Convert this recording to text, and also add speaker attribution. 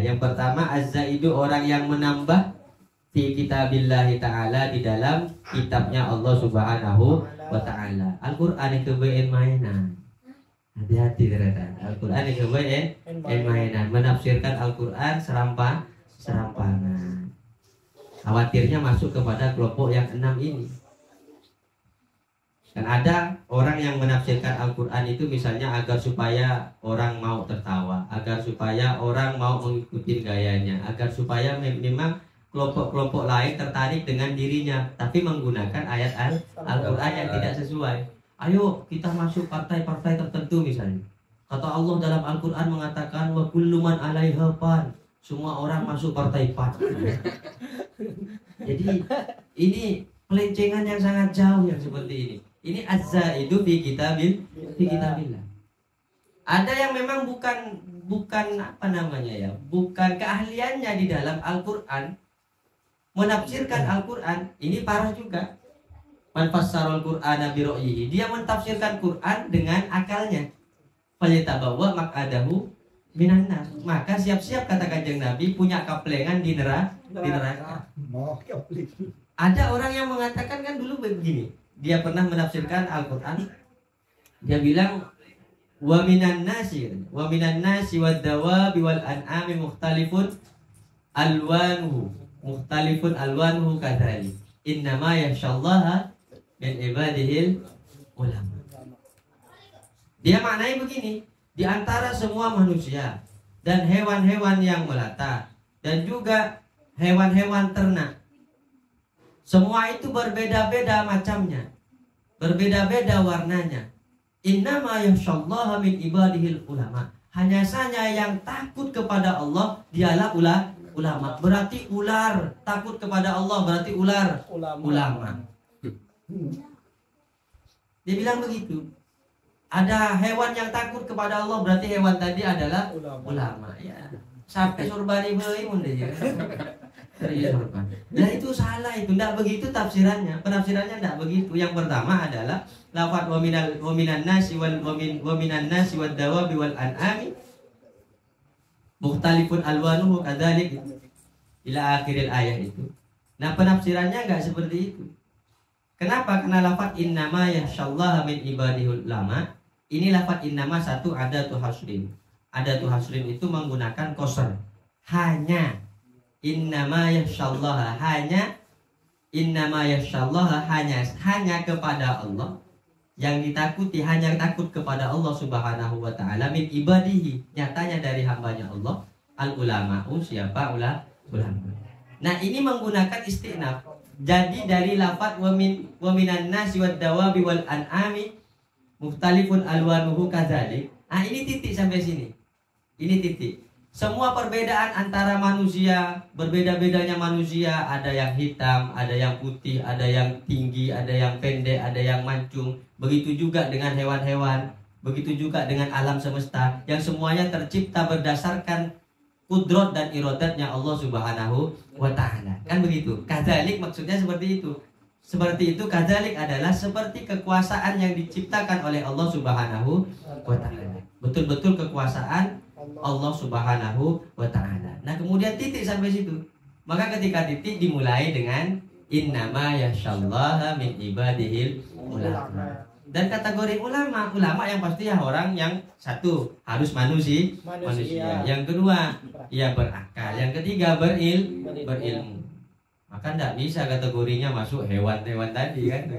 Speaker 1: Yang pertama, az-zaidu orang yang menambah fi kitabillahi ta'ala, di dalam kitabnya Allah Subhanahu wa ta'ala. Al-Qur'an itu baen mainan. Hati-hati ternyata. Al-Qur'an itu baen mainan. Menafsirkan Al-Qur'an serampangan. Khawatirnya masuk kepada kelompok yang 6 ini. Dan ada orang yang menafsirkan Al-Quran itu misalnya agar supaya orang mau tertawa, agar supaya orang mau mengikuti gayanya, agar supaya memang kelompok-kelompok lain tertarik dengan dirinya, tapi menggunakan ayat Al-Quran yang tidak sesuai. Ayo kita masuk partai-partai tertentu misalnya. Kata Allah dalam Al-Quran mengatakan wa kullu man 'alaiha fan. Semua orang masuk partai pan. Jadi ini pelencengan yang sangat jauh yang seperti ini. Ini az-zaidu fi kitabillah. Ada yang memang bukan apa namanya ya, bukan keahliannya di dalam Al-Qur'an menafsirkan Al-Qur'an, ini parah juga. Man fassarul Qur'ana bi ra'yihi. Dia mentafsirkan Qur'an dengan akalnya. Falyatabawwa maq'adahu minan nar. Maka siap-siap kata Kanjeng Nabi punya kaplengan di neraka. Ada orang yang mengatakan kan dulu begini. Dia pernah menafsirkan Al-Qur'an. Dia bilang wa minan nasi wad dawabi wal an'ami mukhtalifun alwanuhu kadzalik. Innama yakhshallaha min ibadihil ulama. Dia maknai begini, di antara semua manusia dan hewan-hewan yang melata dan juga hewan-hewan ternak, semua itu berbeda-beda macamnya, berbeda-beda warnanya. Innama yakhshallaha min ibadihil ulama. Hanya saja yang takut kepada Allah dialah ulama. Berarti ular takut kepada Allah, berarti ulama. Dia bilang begitu. Ada hewan yang takut kepada Allah, berarti hewan tadi adalah ulama. Ya, sampai surbani beuing mun ya. Nah itu salah, itu tidak begitu tafsirannya. Penafsirannya tidak begitu. Yang pertama adalah lafaz wa minan nasi wad dawabi wal an'ami mukhtalifun alwanuhu kadzalik ila akhiril ayat itu. Nah penafsirannya enggak seperti itu. Kenapa? Karena lafaz innama yakhshallaha min ibadihul ulama. Ini lafaz innama satu adatu hasrin. Adatu hasrin itu menggunakan qasr. Hanya innama yakhshallaha, hanya kepada Allah yang ditakuti, hanya takut kepada Allah Subhanahu wa ta'ala min ibadihi, nyatanya dari hambanya Allah, al ulama'u, siapa ulama. Nah ini menggunakan istinaf. Jadi dari lafaz wa minan nasi wad dawabi wal an'ami mukhtalifun alwanuhu kadzalik. Ah ini titik sampai sini. Ini titik. Semua perbedaan antara manusia, berbeda-bedanya manusia, ada yang hitam, ada yang putih, ada yang tinggi, ada yang pendek, ada yang mancung. Begitu juga dengan hewan-hewan, begitu juga dengan alam semesta, yang semuanya tercipta berdasarkan kudrat dan iradatnya Allah Subhanahu wa ta'ala. Kan begitu. Kadzalik maksudnya seperti itu. Seperti itu, kadzalik adalah seperti kekuasaan yang diciptakan oleh Allah Subhanahu wa ta'ala. Betul-betul kekuasaan Allah Subhanahu wa ta'ala. Nah kemudian titik sampai situ. Maka ketika titik dimulai dengan innama yakhshallaha min ibadihil ulama. Dan kategori ulama yang pasti ya orang yang satu harus manusia. Yang kedua ia berakal. Yang ketiga berilmu. Maka tidak bisa kategorinya masuk hewan-hewan tadi kan.